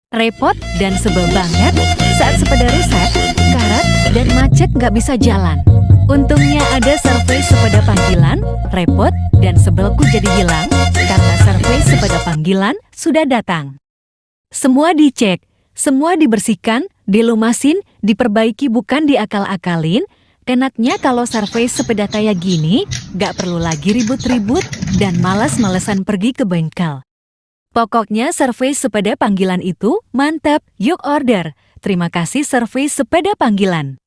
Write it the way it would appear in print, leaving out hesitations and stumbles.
Repot dan sebel banget saat sepeda rusak, karat, dan macet nggak bisa jalan. Untungnya ada servis sepeda panggilan, repot dan sebelku jadi hilang karena servis sepeda panggilan sudah datang. Semua dicek, semua dibersihkan, dilumasin, diperbaiki bukan diakal-akalin. Enaknya kalau servis sepeda kayak gini, nggak perlu lagi ribut-ribut dan malas-malesan pergi ke bengkel. Pokoknya servis sepeda panggilan itu mantap, yuk order. Terima kasih servis sepeda panggilan.